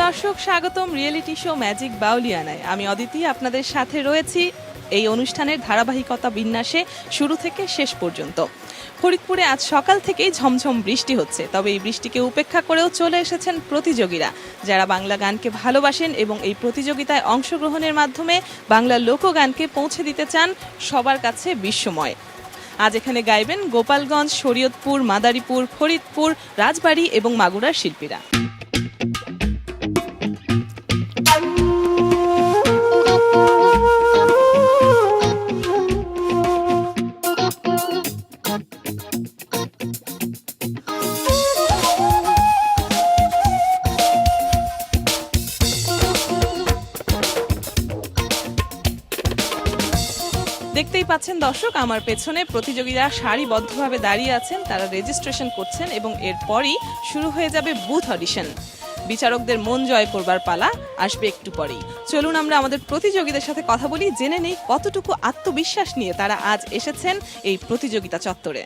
দর্শক, স্বাগতম reality show magic বাউলিয়ানায়। আমি অদিতি আপনাদের সাথে রয়েছি এই অনুষ্ঠানের ধারাবাহিকতা বিন্যাসে শুরু থেকে শেষ পর্যন্ত। ফরিদপুরে আজ সকাল থেকেই ঝমঝম বৃষ্টি হচ্ছে, তবে এই বৃষ্টিকে উপেক্ষা করেও চলে এসেছেন প্রতিযোগীরা, যারা বাংলা গানকে ভালোবাসেন এবং এই প্রতিযোগিতায় অংশগ্রহণের মাধ্যমে বাংলা লোকগানকে পৌঁছে দিতে চান সবার কাছে বিশ্বময়। আজ এখানে গাইবেন গোপালগঞ্জ, শরীয়তপুর, মাদারীপুর, ফরিদপুর, রাজবাড়ী এবং মাগুরার শিল্পীরা। দেখতেই পাচ্ছেন দর্শক, আমার পেছনে প্রতিযোগীরা সারিবদ্ধভাবে দাঁড়িয়ে আছেন, তারা রেজিস্ট্রেশন করছেন এবং এরপরই শুরু হয়ে যাবে বুথ অডিশন। বিচারকদের মন জয় করবার পালা আসবে একটু পরেই। চলুন আমরা আমাদের প্রতিযোগীদের সাথে কথা বলি, জেনে নেই কতটুকু আত্মবিশ্বাস নিয়ে তারা আজ এসেছেন এই প্রতিযোগিতা চত্বরে।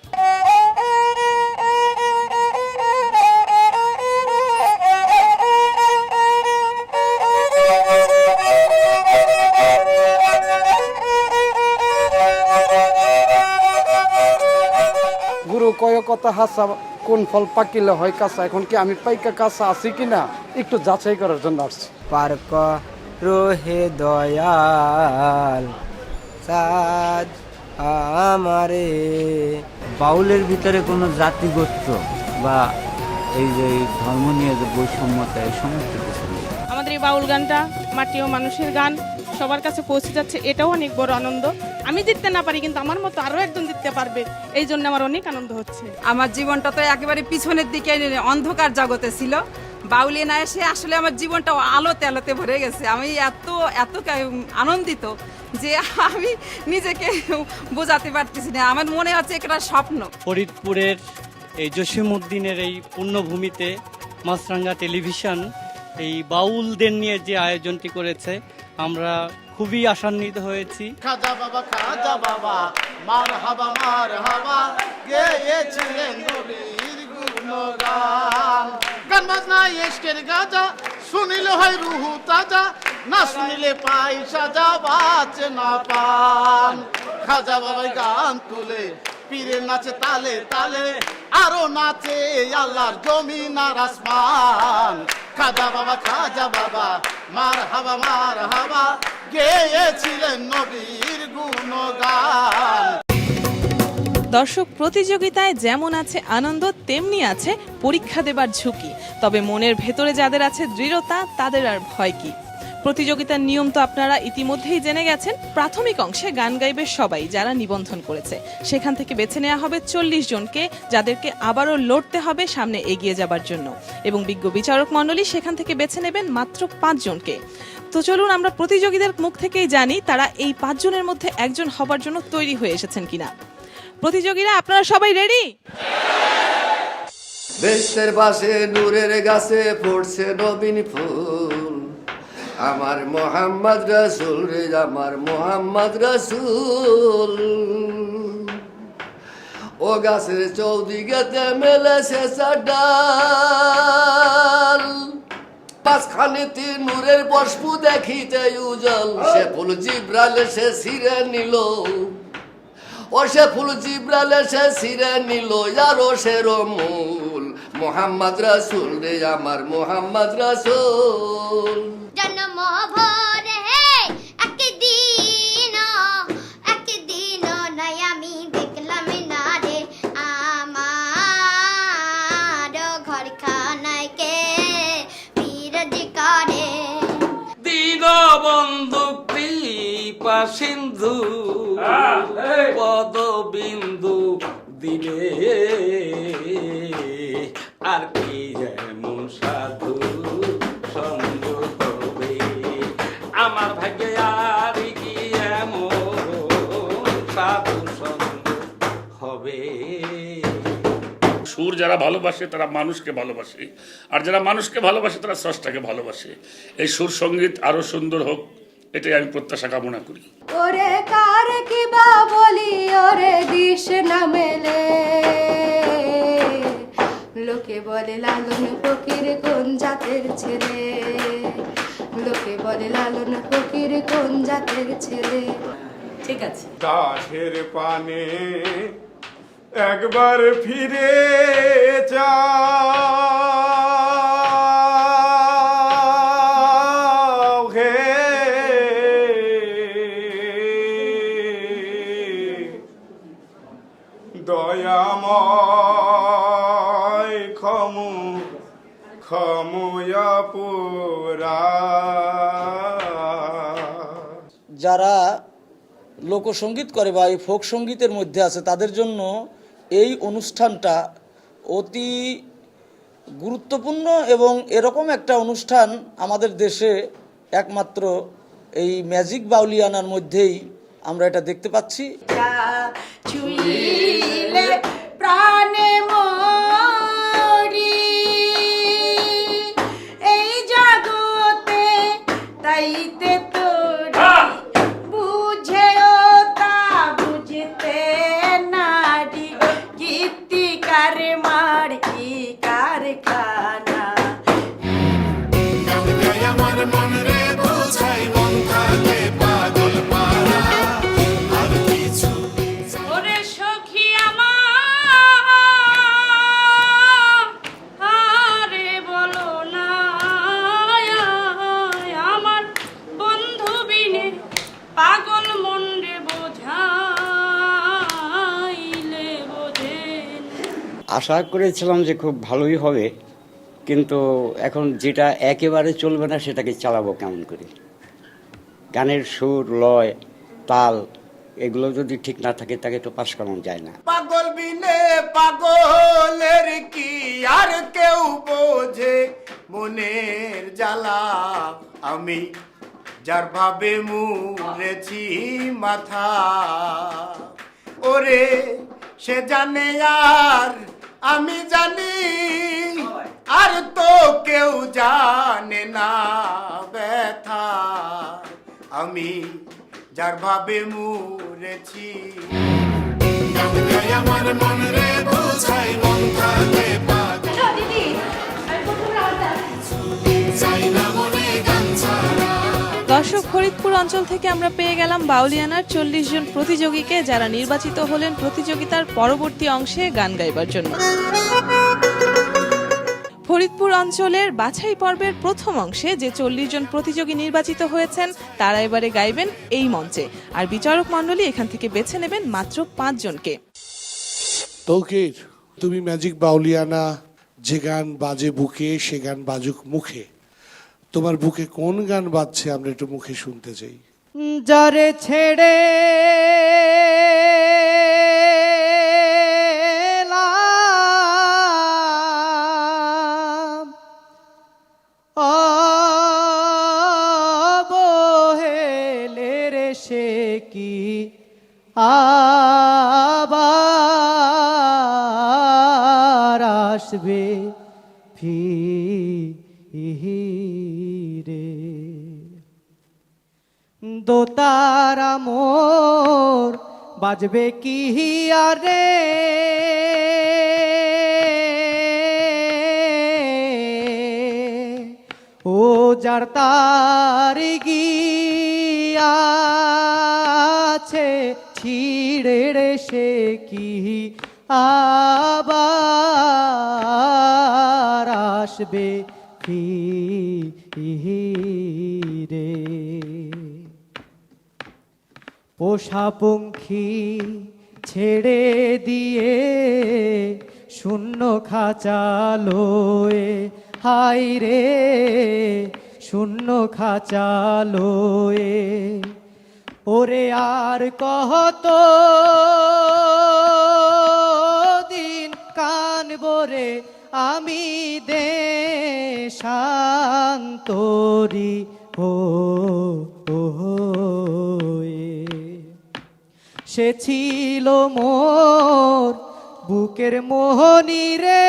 কয় কথা হাসা কোন ফল পাকিলে হয় কাঁচা, এখন কি আমি পাইকা কাঁচা আছি কিনা একটু যাচাই করার জন্য আসছি। পার্ক রোহে দয়াল সাজ আমারে। বাউলের ভিতরে কোনো জাতিগত বা এই যে ধর্ম নিয়ে যে বৈষম্যতা, এই সমস্ত কিছু নেই। আমাদের এই বাউল গানটা মাটি ও মানুষের গান সবার কাছে পৌঁছে যাচ্ছে, এটাও অনেক বড় আনন্দ। আমি জিততে না পারি, কিন্তু আমার মতো আরো একজন জিততে পারবে, এই জন্য আমার অনেক আনন্দ হচ্ছে। আমার জীবনটা তো একেবারে পিছনের দিকে অন্ধকার জগতে ছিল, বাউলি না এসে আসলে আমার জীবনটা আলোতে আলোতে ভরে গেছে। আমি এত আনন্দিত যে আমি নিজেকে বোঝাতে পারতেছি না। আমার মনে হচ্ছে একটা স্বপ্ন। ফরিদপুরের এই জসিমউদ্দিনের এই পুণ্যভূমিতে মাছরাঙ্গা টেলিভিশন এই বাউলদের নিয়ে যে আয়োজনটি করেছে, আমরা খুবই আশান্বিত হয়েছি। খাজা বাবা মার হাবা গেয়েছিলেন নবীর গুণগান। গান বাজনা ইশকের গাজা, শুনিলে হয় রুহু তাজা, না শুনিলে পাই সাজা, বাঁচে না পান। খাজা বাবাই গান তুলে পীরের নাচে তালে তালে, আরো নাচে আল্লাহর জমিন আর আসমান। খাজা বাবা মার হাবা গেয়েছিলেন নবীর গুণগান। দর্শক, প্রতিযোগিতায় যেমন আছে আনন্দ, তেমনি আছে পরীক্ষা দেবার ঝুঁকি। তবে মনের ভেতরে যাদের আছে দৃঢ়তা, তাদের আর ভয় কি? প্রতিযোগিতার নিয়ম তো আপনারা ইতিমধ্যেই জেনে গেছেন। প্রাথমিক অংশে গান গাইবে সবাই যারা নিবন্ধন করেছে, সেখান থেকে বেছে নেওয়া হবে 40 জনকে, যাদেরকে আবারও লড়তে হবে সামনে এগিয়ে যাবার জন্য, এবং বিজ্ঞ বিচারক মণ্ডলী সেখান থেকে বেছে নেবেন মাত্র 5 জনকে। তো চলুন আমরা প্রতিযোগীদের মুখ থেকেই জানি তারা এই 5 জনের মধ্যে একজন হবার জন্য তৈরি হয়ে এসেছেন কিনা। প্রতিযোগীরা, আপনারা সবাই রেডি? বেস্তের পাশে নূরের গাছে পড়ছে নবীন ফুল, আমার মোহাম্মদ রাসূল রে, আমার মোহাম্মদ রাসূল। ও গাছের চৌদিকেতে মেলেছে ডাল, পাঁচখানেতে নূরের পুষ্প দেখিতে উজ্জ্বল। সে ফুল জিব্রাইল সে ছিঁড়ে নিল, ও সে ফুল জিব্রাইল সে ছিঁড়ে নিল, আরো সের মূল মোহাম্মদ রাসূল রে, আমার মোহাম্মদ রাসূল। জন্ম ভরে একদিন নাই আমি দেখলাম না রে, সিন্ধু পদবিন্দু দিবে আর কি এমন সাধু সঙ্গ হবে আমার ভাগ্যে আর কি এমন সাধু সঙ্গ হবে। সুর যারা ভালোবাসে তারা মানুষকে ভালোবাসে, আর যারা মানুষকে ভালোবাসে তারা স্রষ্টাকে ভালোবাসে। এই সুর সঙ্গীত আরো সুন্দর হোক, এটাই আমি প্রত্যাশা কামনা করি। ওরে কার কি বা বলি ওরে দিশ না মেলে লোকে বলে লালন ফকির কোন জাতের ছেলে লোকে বলে লালন ফকির কোন জাতের ছেলে। ঠিক আছে। দাসের পানে একবার ফিরে যাও হে দয়াময় ক্ষময়া পুরা। যারা লোকসঙ্গীত করে বা এই ফোক সঙ্গীতের মধ্যে আছে তাদের জন্য এই অনুষ্ঠানটা অতি গুরুত্বপূর্ণ এবং এরকম একটা অনুষ্ঠান আমাদের দেশে একমাত্র এই ম্যাজিক বাউলিয়ানার মধ্যেই আমরা এটা দেখতে পাচ্ছি। প্রাণে মরি এই জগতে তাইতে তোরি বুঝেও তা বুঝতে নারি গীতিকার মার কি কারখানা। আমার মন রে বোঝাই মন থাকে পাগল পারা আর কিছু। ওরে সখী আমারে বলো না আমার বন্ধু বিনে পাগল মন রে বোঝাইলে বোঝেন। আশা করেছিলাম যে খুব ভালোই হবে, কিন্তু এখন যেটা একেবারে চলবে না সেটাকে চালাবো কেমন করে। গানের সুর, লয়, তাল এগুলো যদি ঠিক না থাকে তাকে তো পাশ করানো যায় না। পাগল বিনে পাগলের কি আর কেউ বোঝে মনের জ্বালা আমি যার ভাবে মুড়েছি মাথা ওরে সে জানে আর আমি জানি আর তো কেউ জানে না ব্যথা আমি যার ভাবে মুড়েছি। আমার মন রে বোঝাই মন থাকে পাগল চাই না মনে গান ছাড়া। দর্শক, ফরিদপুর অঞ্চল থেকে আমরা পেয়ে গেলাম বাউলিয়ানার 40 জন প্রতিযোগীকে, যারা নির্বাচিত হলেন প্রতিযোগিতার পরবর্তী অংশে গান গাইবার জন্য। ফরিদপুর অঞ্চলের বাছাই পর্বের প্রথম অংশে যে 40 জন প্রতিযোগী নির্বাচিত হয়েছেন তারা এবারে গাইবেন এই মঞ্চে, আর বিচারক মণ্ডলী এখান থেকে বেছে নেবেন মাত্র 5 জনকে। তৌকির, তুমি ম্যাজিক বাউলিয়ানা, যে গান বাজে বুকে সে গান বাজুক মুখে। তোমার বুকে কোন গান বাজছে আমরা একটু মুখে শুনতে চাই। যারে ছেড়ে সে কি আবার আসবে ফিরে দোতারা মোর বাজবে কি আরে ও যার তারি গিয়াছে ছিড়ে রে সে কি আবার আসবে ফিরে পোষা পঙ্খী ছেড়ে দিয়ে শূন্য খাঁচালোয় হাই রে শূন্য খাঁচালোয় ওরে আর কত দিন কানবো রে আমি দেশান্তরি ও সে ছিল মোর বুকের মোহনী রে।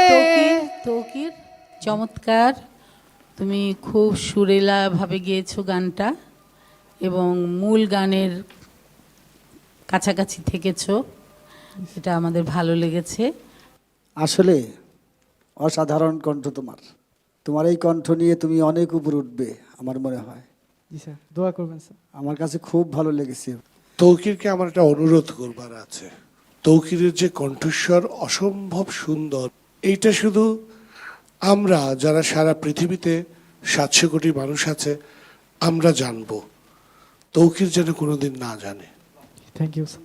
তৌকির চমৎকার, তুমি খুব সুরেলাভাবে গেয়েছো গানটা এবং মূল গানের কাছাকাছি থেকেছো, এটা আমাদের ভালো লেগেছে। আসলে অসাধারণ কণ্ঠ তোমার। তোমার এই কণ্ঠ নিয়ে তুমি অনেক উপরে উঠবে আমার মনে হয়। জি স্যার, দোয়া করবেন স্যার। আমার কাছে খুব ভালো লেগেছে। তৌকিরকে আমার একটা অনুরোধ করবার আছে। তৌকিরের যে কণ্ঠস্বর অসম্ভব সুন্দর, এইটা শুধু আমরা যারা সারা পৃথিবীতে 700 কোটি মানুষ আছে আমরা জানবো, তৌকির যেন কোনোদিন না জানে। Thank you sir.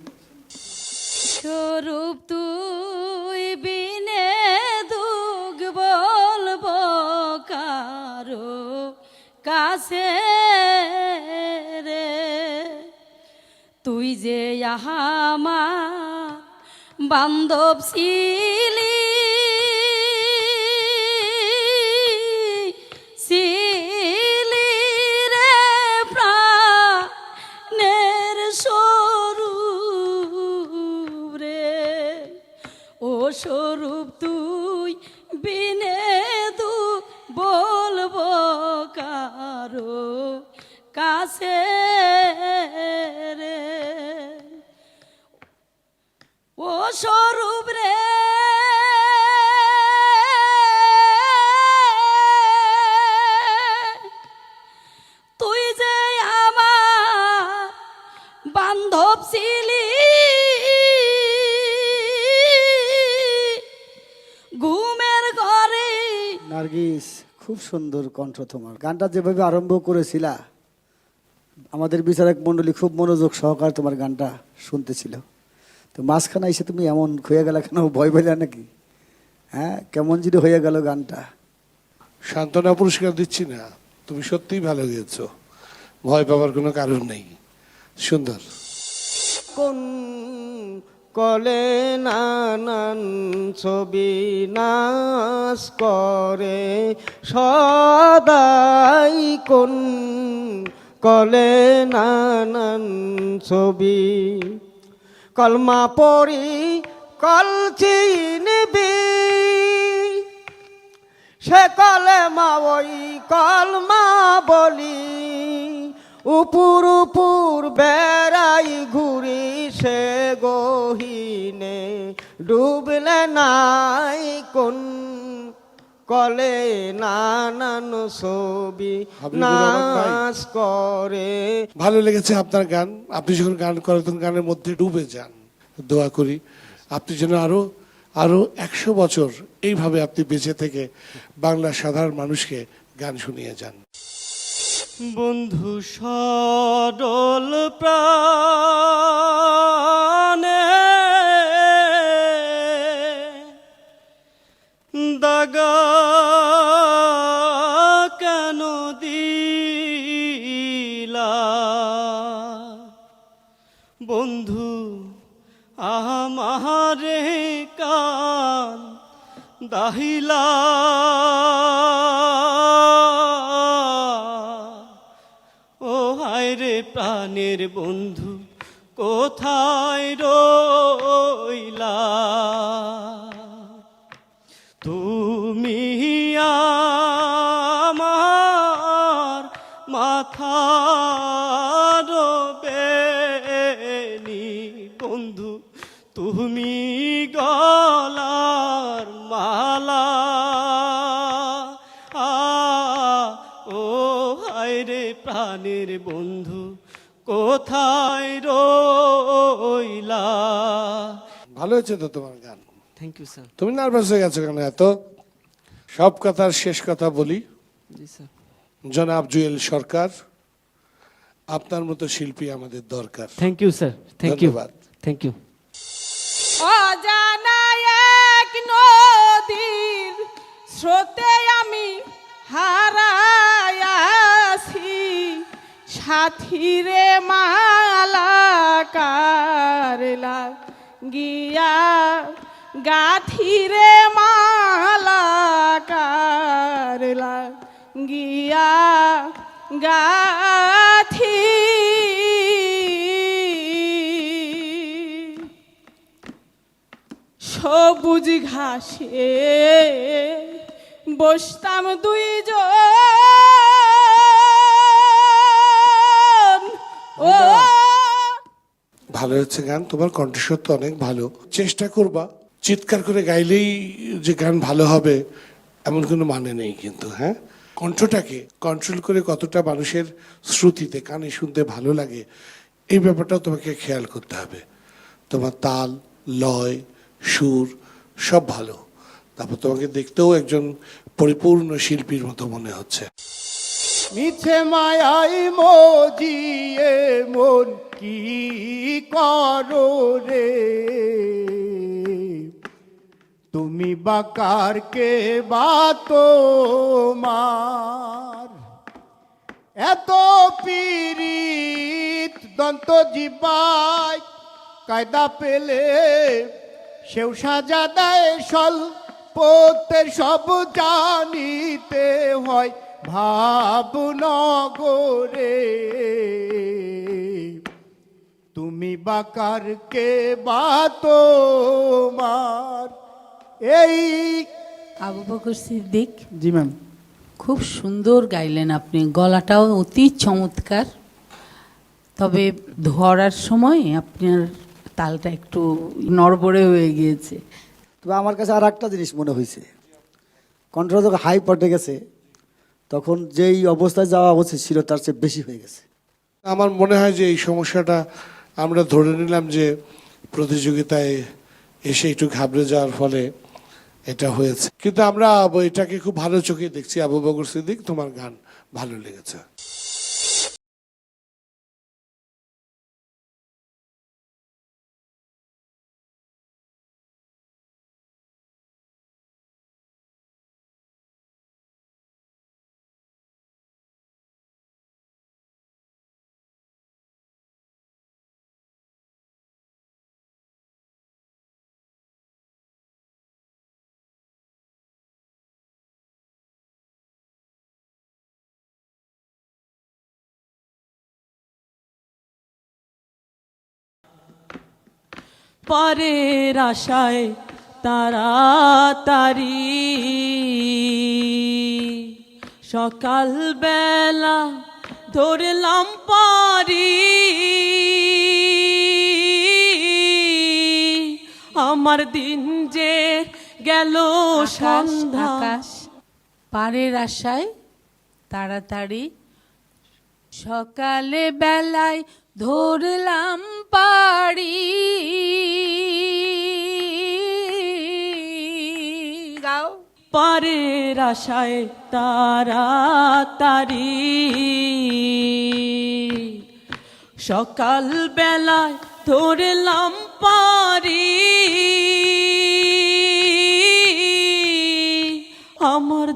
স্বরূপ তুই বিনে দুঃখ বলবো কারো কাছে রে, তুই যে আমার বান্ধব ছিলি রে প্রাণের স্বরূপ রে, ও স্বরূপ তুই বিনে দুঃখ বলবো কারো কাছে রে, ও স্বরূপ রে তুই যে আমার বান্ধব ছিলি ঘুমের ঘরে। নার্গিস, খুব সুন্দর কণ্ঠ তোমার। গানটা যেভাবে আরম্ভ করেছিলা আমাদের বিচারক মণ্ডলী খুব মনোযোগ সহকারে তোমার গানটা শুনতেছিল, তো মাঝখানে এসে তুমি এমন হয়ে গেল কেন? ভয় পেলে নাকি? হ্যাঁ, কেমন যদি হয়ে গেল গানটা? সান্ত্বনা পুরস্কার দিচ্ছি না, তুমি সত্যিই ভালো গেয়েছো, ভয় পাওয়ার কোনো কারণ নেই। সুন্দর। কোন কলে নানান ছবি নাচ করে সদাই, কোন কলে নানান ছবি কলমা পড়ি কল চিনবি, সে কলেমা ওই কলমা বলি, উপর উপর বেড়াই ঘুরি সে গহীনে ডুবলে নাই, কোন কলে নানান ছবি নাচ করে। ভালো লেগেছে আপনার গান। আপনি যখন গান করেন তখন গানের মধ্যে ডুবে যান। দোয়া করি আপনি যেন আরো আরো 100 বছর এইভাবে আপনি বেঁচে থেকে বাংলার সাধারণ মানুষকে গান শুনিয়ে যান। বন্ধু সরল প্রাণে দাগা কেন দিলা, বন্ধু আমারে কান দাহিলা, ও হায় রে প্রাণের বন্ধু কোথায় রইলা, তুমি আমার মাথার বেনি, বন্ধু তুমি গলার মালা, ও হায় রে প্রাণের বন্ধু কোথায় রইলা। ভালো হয়েছে তো তোমার গান। Thank you sir. তুমি নার্ভাস হয়ে গেছো কেন এত? সব কথার শেষ কথা বলি, জি স্যার। জনাব জুয়েল সরকার, আপনার মতো শিল্পী আমাদের দরকার। Thank you sir. Thank you. ধন্যবাদ। Thank you. অজানা এক নদীর স্রোতে আমি হারায়াছি সাথী রে মালা কারলা গিয়া গাথি রে মালা কারলা গিয়া গাথি সবুজ ঘাসে বসতাম দুইজন ও ভালো হচ্ছে গান, তোমার কণ্ঠস্বর তো অনেক ভালো। চেষ্টা করবা, চিৎকার করে গাইলেই যে গান ভালো হবে এমন কোনো মানে নেই কিন্তু। হ্যাঁ, কণ্ঠটাকে কন্ট্রোল করে কতটা মানুষের শ্রুতিতে কানে শুনতে ভালো লাগে এই ব্যাপারটাও তোমাকে খেয়াল করতে হবে। তোমার তাল, লয়, সুর সব ভালো, তারপর তোমাকে দেখতেও একজন পরিপূর্ণ শিল্পীর মতো মনে হচ্ছে। মিছে মায়াই মজিয়ে মন কি করো রে, তুমি বাকার কে বাতো মার, এত পীড়িত দন্ত জীবায় কায়দা পেলে সেও সাজা দেয় স্বল্পতের সব জানিতে হয় ভাবনগরে, তুমি বাকার কে বাতো মার। এই আবু বকর সিদ্দিক, জি ম্যাম। খুব সুন্দর গাইলেন আপনি, গলাটাও অতি চমৎকার। তবে ধরার সময় আপনার তালটা একটু নড়বড়ে হয়ে গিয়েছে। তবে আমার কাছে আর একটা জিনিস মনে হয়েছে, কণ্ঠটা যখন হাই পটে গেছে তখন যেই অবস্থায় যাওয়া উচিত ছিল তার চেয়ে বেশি হয়ে গেছে। আমার মনে হয় যে এই সমস্যাটা আমরা ধরে নিলাম যে প্রতিযোগিতায় এসে একটু ঘাবড়ে যাওয়ার ফলে এটা হয়েছে, কিন্তু আমরা এটাকে খুব ভালো চোখে দেখছি। আবু বকর সিদ্দিক, তোমার গান ভালো লেগেছে। পরের আশায় তাড়াতাড়ি সকাল বেলা ধরলাম পারি, আমার দিন যে গেল সন্ধ্যা। আকাশ পারের আশায় তাড়াতাড়ি সকালে বেলায় ধরলাম পারি, গাও পারের আশায় তাড়াতাড়ি সকাল বেলায় ধরলাম পারি, আমার।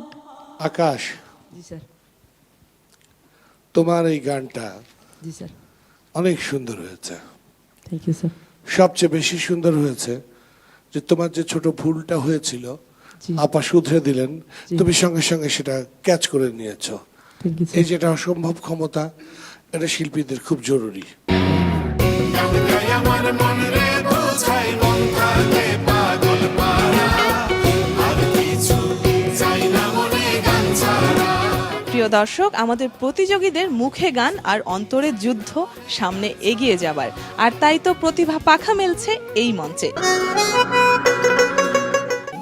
আকাশ, জি স্যার। তোমার এই গানটা জি স্যার। অনেক সুন্দর হয়েছে। Thank you sir. সবচেয়ে বেশি সুন্দর হয়েছে যে তোমার যে ছোট ভুলটা হয়েছিল আপা শুধরে দিলেন, তুমি সঙ্গে সঙ্গে সেটা ক্যাচ করে নিয়েছো। এই যেটা অসম্ভব ক্ষমতা, এটা শিল্পীদের খুব জরুরি। আমার মন রে বোঝাই মন থাকে পাগল পারা, আর কিছু চাই না মনে গান ছাড়া। প্রিয় দর্শক, আমাদের প্রতিযোগীদের মুখে গান আর অন্তরে যুদ্ধ সামনে এগিয়ে যাবার, আর তাই তো প্রতিভা পাখা মেলছে এই মঞ্চে।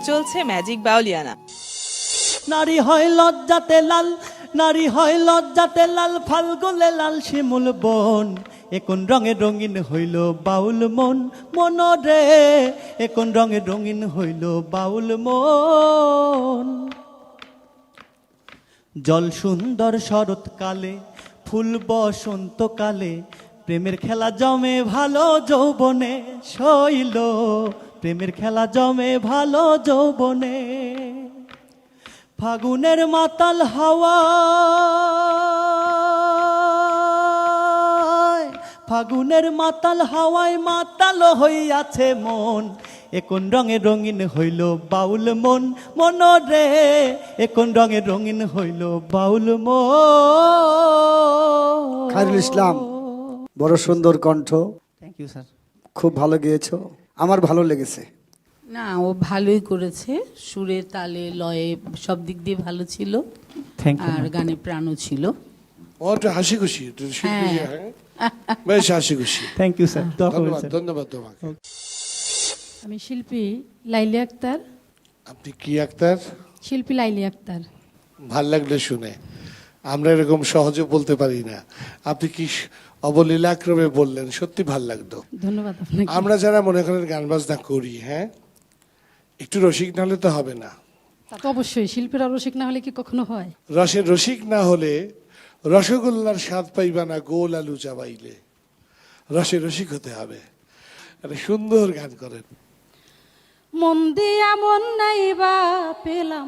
চলছে ম্যাজিক বাউলিয়ানা। নারী হয় লজ্জাতে লাল, নারী হয় লজ্জাতে লাল, ফাল্গুনে লাল শিমুল বন, এখন রঙে রঙিন হইল বাউল মন, মন রে এখন রঙে রঙিন হইল বাউল মন। জল সুন্দর শরৎকালে, ফুল বসন্তকালে, প্রেমের খেলা জমে ভালো যৌবনে শৈল, প্রেমের খেলা জমে ভালো যৌবনে। ফাগুনের মাতাল হাওয়া ফাগুনের মাতাল হাওয়ায় মাতাল হইয়াছে মন, এখন রঙে রঙিন হইল বাউল মন, মন রে এখন রঙে রঙিন হইল বাউল মন। খায়রুল ইসলাম, বড় সুন্দর কণ্ঠ, থ্যাংক ইউ স্যার। খুব ভালো গেয়েছো, আমার ভালো লেগেছে। না, ও ভালোই করেছে, সুরে তালে লয়ে সব দিক দিয়ে ভালো ছিল, থ্যাংক ইউ। আর গানে প্রাণও ছিল। ও একটু হাসি খুশি, একটু শিল্পী, হ্যাঁ? বেশ হাসি খুশি। Thank you sir. ধন্যবাদ, ধন্যবাদ তোমাকে। আমি শিল্পী লাইলি আক্তার। আপনি কি আক্তার? শিল্পী লাইলি আক্তার। ভাল লাগলো শুনে, আমরা এরকম সহজে বলতে পারি না। আপনি কি অবলীলাক্রমে বললেন, সত্যি ভাল লাগতো। ধন্যবাদ আপনাকে। আমরা যারা মনে করেন গান বাজনা করি, হ্যাঁ, একটু রসিক না হলে তো হবে না। তা তো অবশ্যই, শিল্পীরা রসিক না হলে কি কখনো হয়? রসের রসিক না হলে রসগোল্লার স্বাদ পাইবা না গোল আলু চাবাইলে। রসের রসিক হতে হবে। একটা সুন্দর গান করেন। মন দিয়া মন নাইবা পেলাম,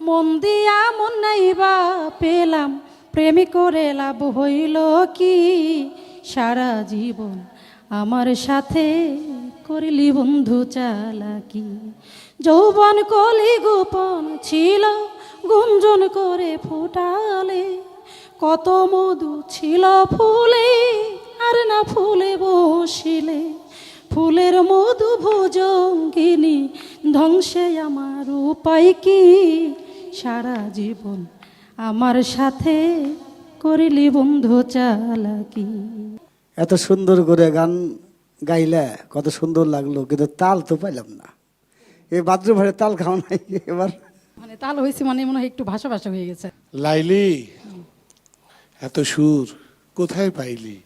মন দিয়া মন নাইবা পেলাম, প্রেমী করে লাভ হইল কি? সারা জীবন আমার সাথে করিলি বন্ধু চালাকি। যৌবন কলি গোপন ছিল, গুঞ্জন করে ফুটালে, কত মধু ছিল ফুলে, আর না ফুলে বসিলে। ফুলের মধু ভোজঙ্গিনী, ধ্বংসে আমার উপায় কি? সারা জীবন আমার সাথে করিলি বন্ধু চালাকি। এত সুন্দর করে গান গাইলে কত সুন্দর লাগলো, কিন্তু তাল তো পাইলাম না। এই বাদ্রভারে তাল খাও নাই এবার। মানে তাল হয়েছে, মানে মনে হয় একটু ভাষা ভাষা হয়ে গেছে। লাইলি, এত সুর কোথায় পাইলি?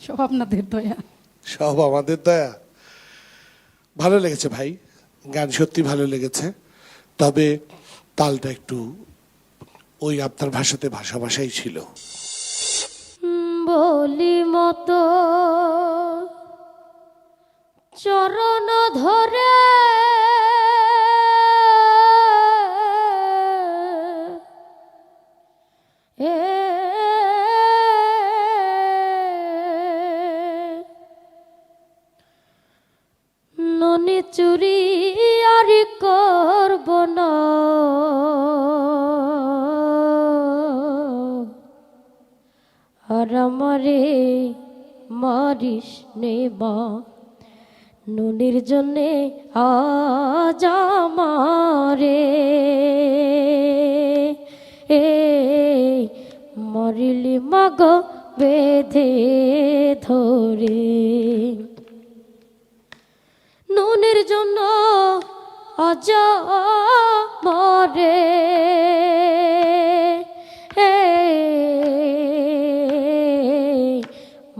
সব আপনাদের দয়া। সব আমাদের দয়া। ভালো লেগেছে ভাই, গান সত্যি ভালো লেগেছে। তবে তালটা একটু ওই আপনার ভাষাতে ভাষা ভাষাই ছিল। বলি মতো চরণ ধরে ননি চুরি আর করব না, আর আমারে মারিস নেবা, নুনির জন্যে আজ আমারে মরিলি মাগ বেঁধে ধরে। নুনের জন্য আজ মরে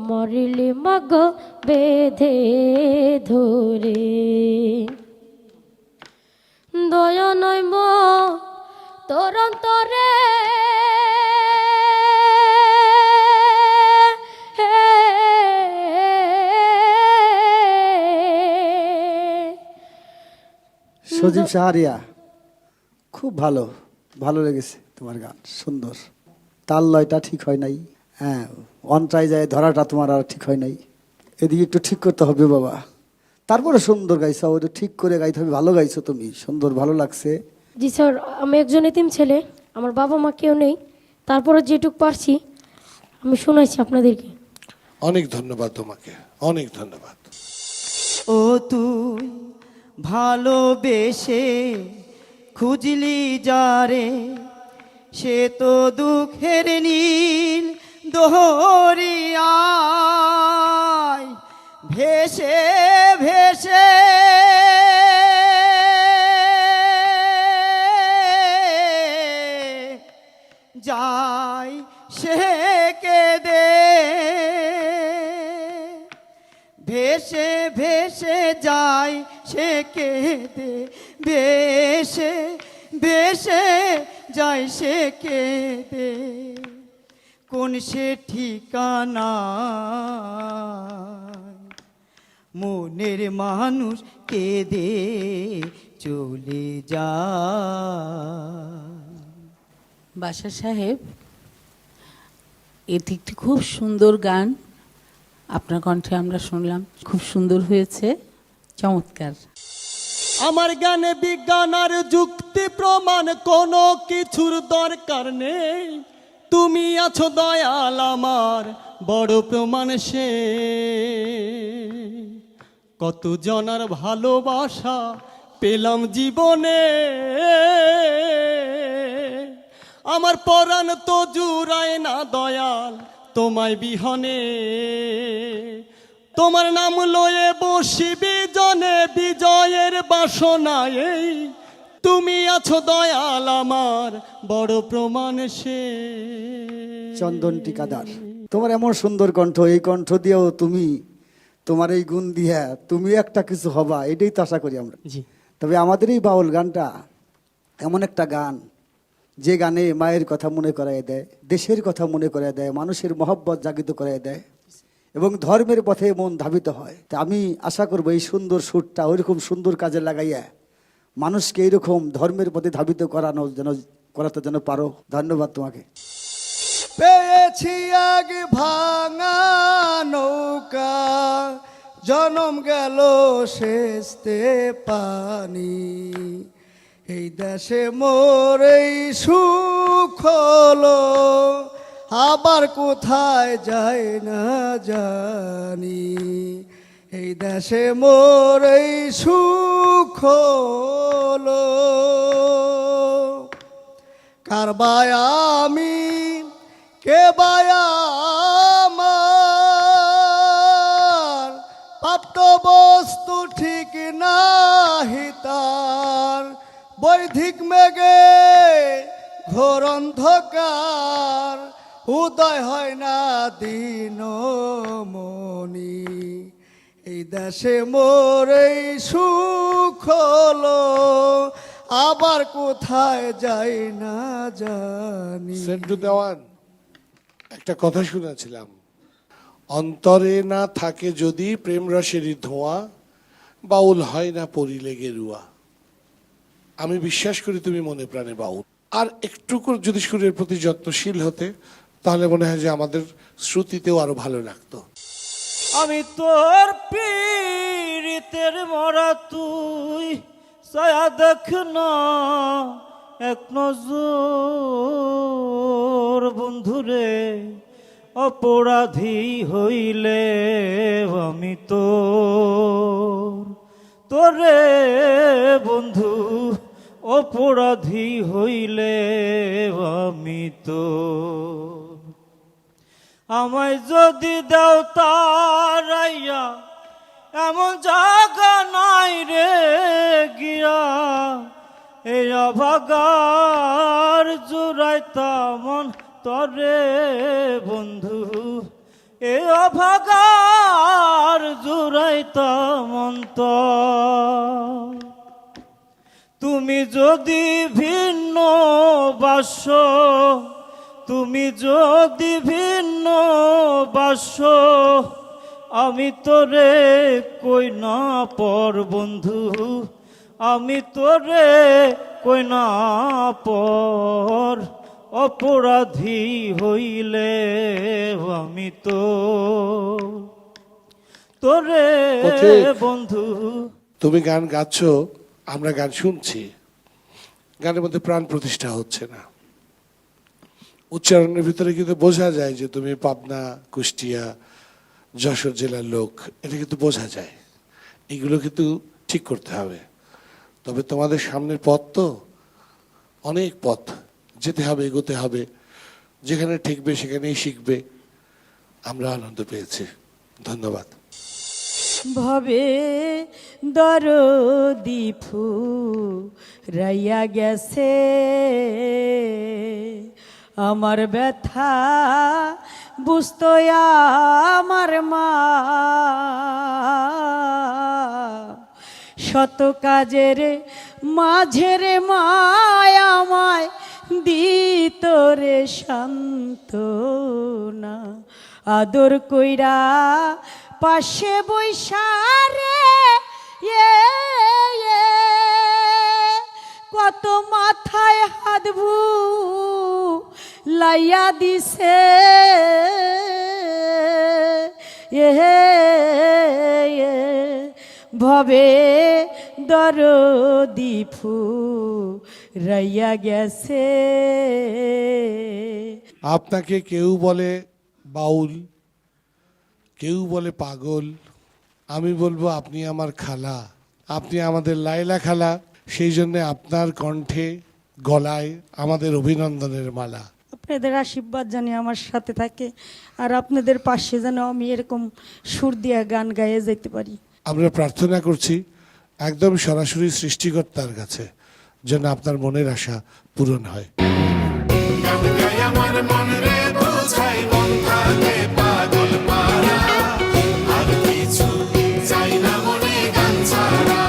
মরিলি মাগ বেঁধে ধরে। দয়া নয় মা তোর অন্তরে, সজীব সাহারিয়া, খুব ভালো, ভালো লেগেছে তোমার গান, সুন্দর। তাল লয়টা ঠিক হয় নাই, হ্যাঁ, অন্টায় যায় ধরাটা তোমার আর ঠিক হয় নাই। এদিকে একটু ঠিক করতে হবে বাবা। তারপরে সুন্দর গাইছো, ওটা ঠিক করে গাইতে হবে। ভালো গাইছো তুমি, সুন্দর, ভালো লাগছে। জি স্যার, আমি একজন এতিম ছেলে, আমার বাবা মা কেউ নেই, তারপরে যেটুক পারছি আমি শোনাইছি আপনাদেরকে। অনেক ধন্যবাদ তোমাকে, অনেক ধন্যবাদ। ও তুই ভালোবেসে খুঁজলি যারে, সে তো দুঃখের নীল দোহরিয়ায় ভেসে ভেসে যায় সে কেঁদে, ভেসে ভেসে যায় সে কেঁদে, ভেসে ভেসে যায় সে কেঁদে। কোন সে ঠিকানা মনের মানুষ কেঁদে চলে যায়। বাশা সাহেব, এটি একটি খুব সুন্দর গান, আপনার কণ্ঠে আমরা শুনলাম, খুব সুন্দর হয়েছে, চমৎকার। আমার গানে বিজ্ঞান আর যুক্তি প্রমাণ কোনো কিছুর দরকার নেই, তুমি আছো দয়াল আমার বড় প্রমাণ সে। কত জনার ভালোবাসা পেলাম জীবনে, আমার পরাণ তো জুড়ায় না দয়াল তোমায় বিহনে। তোমার নাম লয়ে বসি বিজনে, বিজয়ের বাসনায় এই তুমি আছো দয়াল আমার বড় প্রমাণ সে। চন্দন টিকাদার, তোমার এমন সুন্দর কণ্ঠ, এই কণ্ঠ দিয়েও তুমি, তোমার এই গুণ দিয়া তুমি একটা কিছু হবা, এটাই তো আশা করি আমরা। জি। তবে আমাদের এই বাউল গানটা এমন একটা গান, যে গানে মায়ের কথা মনে করায় দেয়, দেশের কথা মনে করায় দেয়, মানুষের মহব্বত জাগিত করায় দেয় এবং ধর্মের পথে মন ধাবিত হয়। তা আমি আশা করবো এই সুন্দর সুরটা ওইরকম সুন্দর কাজে লাগাইয়া মানুষকে এইরকম ধর্মের পথে ধাবিত করাতে যেন পারো। ধন্যবাদ তোমাকে। পেয়েছি আগ ভাঙা নৌকা, জনম গেল শেষতে পানি, এই দেশে মোর এই সুখ হলো, আবার কোথায় যায় না জানি, এই দেশে মোর এই সুখ হলো। কার বায়া আমি, কে বায়া আমার, প্রাপ্ত বস্তু ঠিক নাহি তার, বৈধিক মেঘে ঘোর অন্ধকার, উদয় হয় না দিন মনি, এই দেশে মোর এই সুখ হলো, আবার কোথায় যাই না জানি। সেন্টু দেওয়ান, একটা কথা শুনেছিলাম, অন্তরে না থাকে যদি প্রেম রসেরই ধোঁয়া, বাউল হয় না পরিলে গেরুয়া। আমি বিশ্বাস করি তুমি মনে প্রাণে বাউল। আর একটু করে যদি সুরের প্রতি যত্নশীল হতে, তাহলে মনে হয় যে আমাদের শ্রুতিতেও আরো ভালো লাগতো। আমি তোর পীড়িতের মরা, তুই ছায়া দেখ না এক নজর, বন্ধুরে অপরাধী হইলে আমি তোরে বন্ধু, অপরাধী হইলে আমি আমায় যদি দেও তারাইয়া, এমন জায়গা নাই রে গিয়া, এই অভাগার জুড়াইতা মন তরে বন্ধু, এ অভাগার জুড়াইতা মন তর। তুমি যদি ভিন্ন বাস, তুমি যদি ভিন্ন বাস, আমি তোরে কই না পর বন্ধু, আমি তোরে কই না পর, অপরাধী হইলে আমি তোরে বন্ধু। তুমি গান গাচ্ছ, আমরা গান শুনছি, গানের মধ্যে প্রাণ প্রতিষ্ঠা হচ্ছে না। উচ্চারণের ভিতরে কিন্তু বোঝা যায় যে তুমি পাবনা, কুষ্টিয়া, যশোর জেলার লোক, এটা কিন্তু বোঝা যায়। এগুলো কিন্তু ঠিক করতে হবে। তবে তোমাদের সামনের পথ তো অনেক পথ, যেতে হবে, এগোতে হবে, যেখানে ঠিকবে সেখানেই শিখবে। আমরা আনন্দ পেয়েছি, ধন্যবাদ। ভবে দরদি ফুরাইয়া গেছে, আমার ব্যথা বুঝতো আমার মা, শত কাজের মাঝের মায়ামায় দিত রে সান্ত্বনা, আদর কইরা পাশে বৈশারে কত মাথায় হাত লাইয়া দিছে, এ ভবে দরদি ফুরাইয়া গেছে। আপনাকে কেউ বলে বাউল, কেউ বলে পাগল, আমি বলবো আপনি আমার খালা, আপনি আমাদের লায়লা খালা। সেই জন্য আপনার কণ্ঠে গলায় আমাদের অভিনন্দনের মালা। আপনাদের আশীর্বাদ জানি আমার সাথে থাকে, আর আপনাদের পাশে যেন আমি এরকম সুর দিয়া গান গাইয়ে যেতে পারি। আমরা প্রার্থনা করছি একদম সরাসরি সৃষ্টিকর্তার কাছে যেন আপনার মনের আশা পূরণ হয়। গান গাই আমার মন রে বোঝাই মন থাকে পাগল পারা, আর কিছু চাই না মনে গান ছাড়া।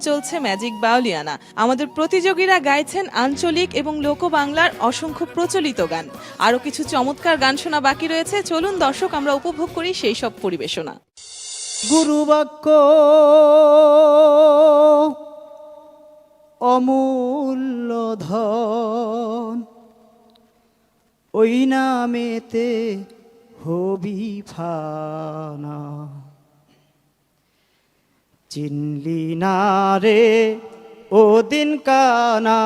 চলছে ম্যাজিক বাউলিয়ানা। আমাদের প্রতিযোগীরা গাইছেন আঞ্চলিক এবং লোকবাংলার অসংখ্য প্রচলিত গান। আরো কিছু চমৎকার গান শোনা বাকি রয়েছে, চলুন দর্শক আমরা উপভোগ করি সেই সব পরিবেশনা। গুরু বাক্য অমূল্য ধন, ওই নামেতে হবি ফানা। চিনলি না রে ও দিন কানা,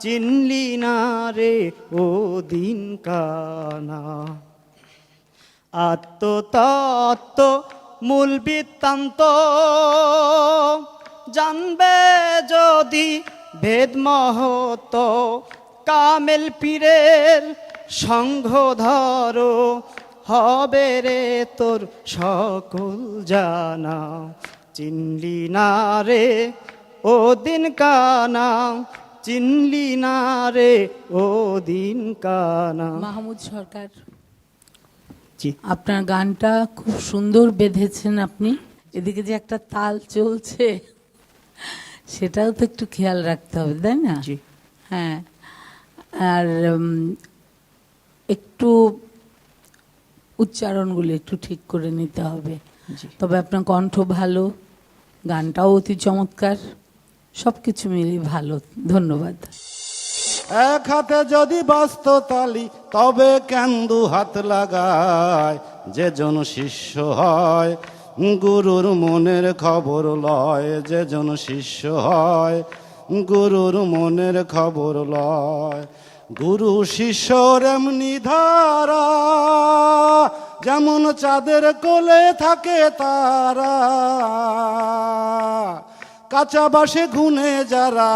চিনলি না রে ও দিন কানা। আত্মতত্ত্ব মূল বৃত্তান্ত জানবে যদি ভেদ মহত, কামেল পীরের সঙ্গ ধরো, হবে রে তোর সকল জানা। চিনলি না রে ও দিন কানা, চিনলি না রে ও দিন কানা। মাহমুদ সরকার, জি, আপনার গানটা খুব সুন্দর বেঁধেছেন আপনি। এদিকে যে একটা তাল চলছে সেটাও তো একটু খেয়াল রাখতে হবে, তাই না? জি। হ্যাঁ, আর একটু উচ্চারণগুলো একটু ঠিক করে নিতে হবে। তবে আপনার কণ্ঠ ভালো, গানটাও অতি চমৎকার, সব কিছু মিলিয়ে ভালো। ধন্যবাদ। এক হাতে যদি বাস্ত তালি তবে কেন দু হাত লাগায়, যে জন শিষ্য হয় গুরুর মনের খবর লয়, যে জন শিষ্য হয় গুরুর মনের খবর লয়। গুরু শিষ্যর এমনি ধারা, যেমন চাঁদের কোলে থাকে তারা। কাঁচা বাসে ঘুনে যারা,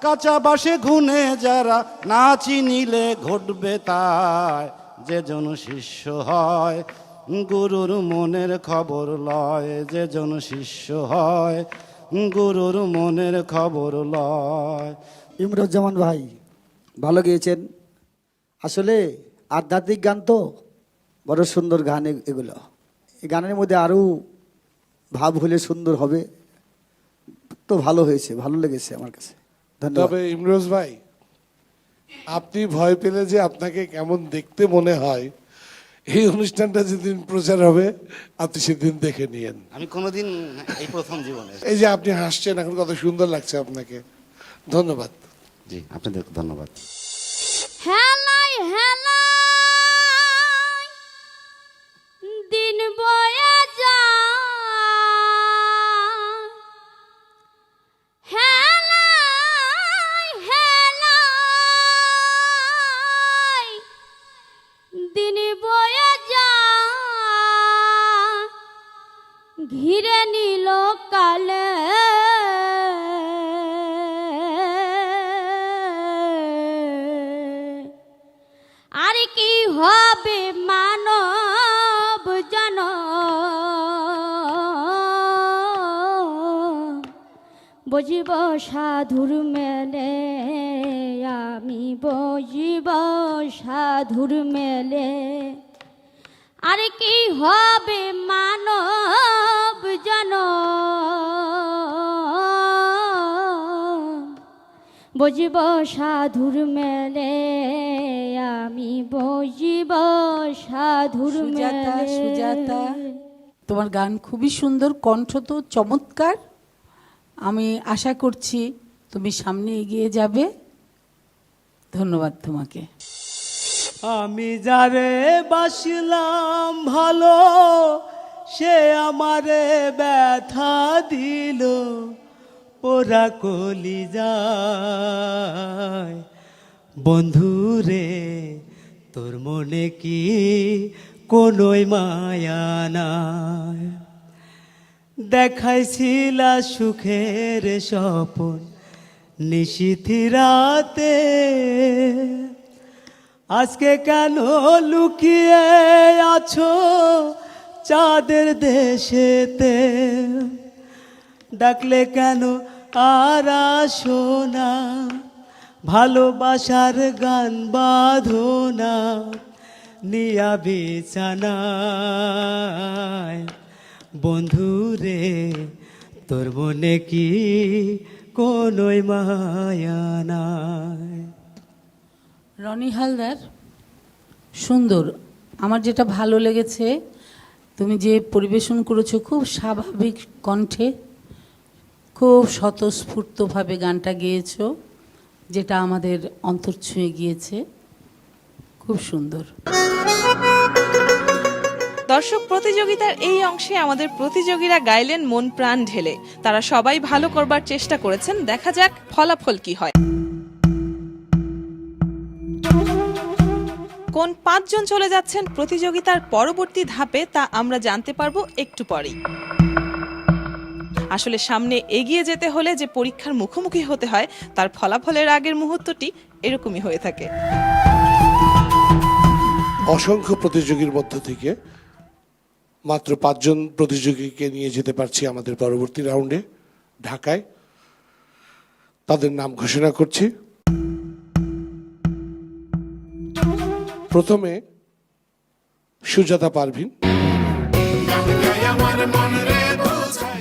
কাঁচা বাসে ঘুনে যারা, না চিনিলে ঘটবে তাই। যে জন শিষ্য হয় গুরুর মনের খবর লয়, যে জন শিষ্য হয় গুরুর মনের খবর লয়। ইমরুজ্জামান ভাই ভালো গেয়েছেন। আসলে আধ্যাত্মিক গান তো বড় সুন্দর গান এগুলো। এই গানের মধ্যে আরও ভাব হলে সুন্দর হবে। তো ভালো হয়েছে, ভালো লেগেছে আমার কাছে। ধন্যবাদ। তবে ইমরোজ ভাই, আপনি ভয় পেলে যে আপনাকে কেমন দেখতে মনে হয়, এই অনুষ্ঠানটা যেদিন প্রচার হবে আপনি সেদিন দেখে নিয়েন। আমি কোনোদিন এই প্রথম জীবনে। এই যে আপনি হাসছেন এখন, কত সুন্দর লাগছে আপনাকে। ধন্যবাদ। জি, আপনাদের ধন্যবাদ। হেলাই হেলাই দিন বয়ে যায়, হেলাই হেলাই দিন বয়ে যায়, ঘিরে নিল কালে আর কি হবে মানব জন, বুঝিব সাধুর মেলে আমি, বুঝিব সাধুর মেলে আর কি হবে মানব জন, বুঝিব সাধুর মেলে আমি, বুঝিব সাধুর সুজাতা, মেলে। সুজাতা, তোমার গান খুবই সুন্দর, কণ্ঠ তো চমৎকার। আমি আশা করছি তুমি সামনে এগিয়ে যাবে। ধন্যবাদ তোমাকে। আমি যারে বাসলাম ভালো সে আমারে ব্যথা দিল পোড়া কলি যায় বন্ধুরে তোর মনে কি কোনোই মায়া নাই দেখাইছিলা সুখের স্বপন নিশীথি রাতে আজকে কেন লুকিয়ে আছো চাঁদের দেশেতে ডাকলে কেন আর আসো না ভালোবাসার গান বাঁধো না নিয়া বিছানায় বন্ধুরে তোর মনে কি কোনোই মায়া নাই। রনি হালদার, সুন্দর। আমার যেটা ভালো লেগেছে, তুমি যে পরিবেশন করেছো খুব স্বাভাবিক কণ্ঠে, খুব স্বতঃস্ফূর্তভাবে গানটা গেয়েছো, যেটা আমাদের অন্তর ছুঁয়ে গিয়েছে। খুব সুন্দর। দর্শক, প্রতিযোগিতার এই অংশে আমাদের প্রতিযোগীরা গাইলেন মন প্রাণ ঢেলে। তারা সবাই ভালো করবার চেষ্টা করেছেন। দেখা যাক ফলাফল কি হয়। কোন 5 জন চলে যাচ্ছেন প্রতিযোগিতার পরবর্তী ধাপে তা আমরা জানতে পারবো একটু পরেই। আসলে সামনে এগিয়ে যেতে হলে যে পরীক্ষার মুখোমুখি হতে হয় তার ফলাফলের আগের মুহূর্তটি এরকমই হয়ে থাকে। অসংখ্য প্রতিযোগীর মধ্য থেকে মাত্র 5 জন প্রতিযোগীকে নিয়ে যেতে পারছি আমাদের পরবর্তী রাউন্ডে ঢাকায়। তাদের নাম ঘোষণা করছি। প্রথমে সুজাতা পারভিন,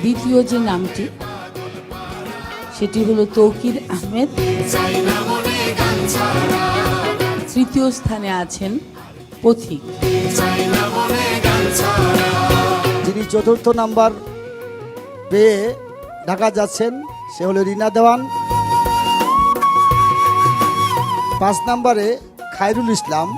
দ্বিতীয় যে নামটি সেটি হলো তৌকির আহমেদ, তৃতীয় স্থানে আছেন পথিক। যিনি চতুর্থ নাম্বার পেয়ে ঢাকা যাচ্ছেন সে হলো রিনা দেওয়ান। 5 নম্বরে খায়রুল ইসলাম।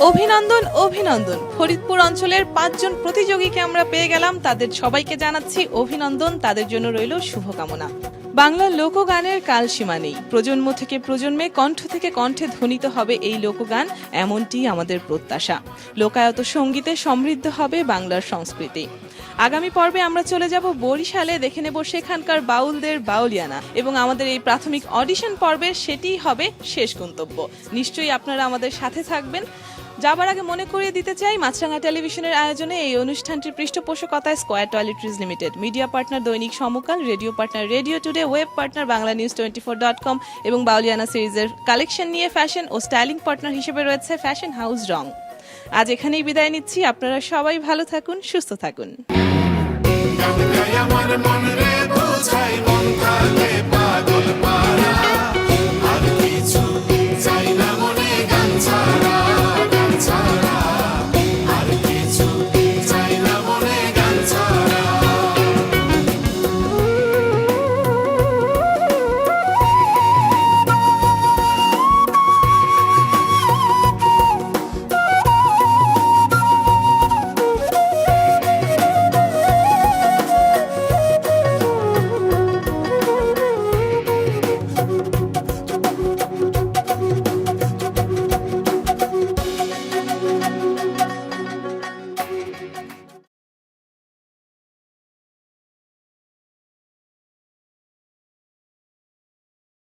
অভিনন্দন, অভিনন্দন। ফরিদপুর অঞ্চলের 5 জন প্রতিযোগীকে আমরা পেয়ে গেলাম। তাদের সবাইকে জানাচ্ছি অভিনন্দন। তাদের জন্য রইল শুভকামনা। বাংলার লোকগানের কালসীমা নেই। প্রজন্ম থেকে প্রজন্মে, কণ্ঠ থেকে কণ্ঠে ধ্বনিত হবে এই লোকগান, এমনটি আমাদের প্রত্যাশা। লোকায়ত সঙ্গীতে সমৃদ্ধ হবে বাংলার সংস্কৃতি। আগামী পর্বে আমরা চলে যাব বরিশালে, দেখে নেব সেখানকার বাউলদের বাউলিয়ানা, এবং আমাদের এই প্রাথমিক অডিশন পর্বের সেটিই হবে শেষ গন্তব্য। নিশ্চয়ই আপনারা আমাদের সাথে থাকবেন। যাবার আগে মনে করিয়ে দিতে চাই, মাছরাঙা টেলিভিশনের আয়োজনে এই অনুষ্ঠানটির পৃষ্ঠপোষকতায় Square toiletries limited, media partner দৈনিক Samakal, radio partner radio today, web partner banglanews24.com এবং বাউলিয়ানা সিরিজের কালেকশন নিয়ে ফ্যাশন ও স্টাইলিং পার্টনার হিসেবে রয়েছে ফ্যাশন হাউস রং। আজ এখানেই বিদায় নিচ্ছি। আপনারা সবাই ভালো থাকুন, সুস্থ থাকুন।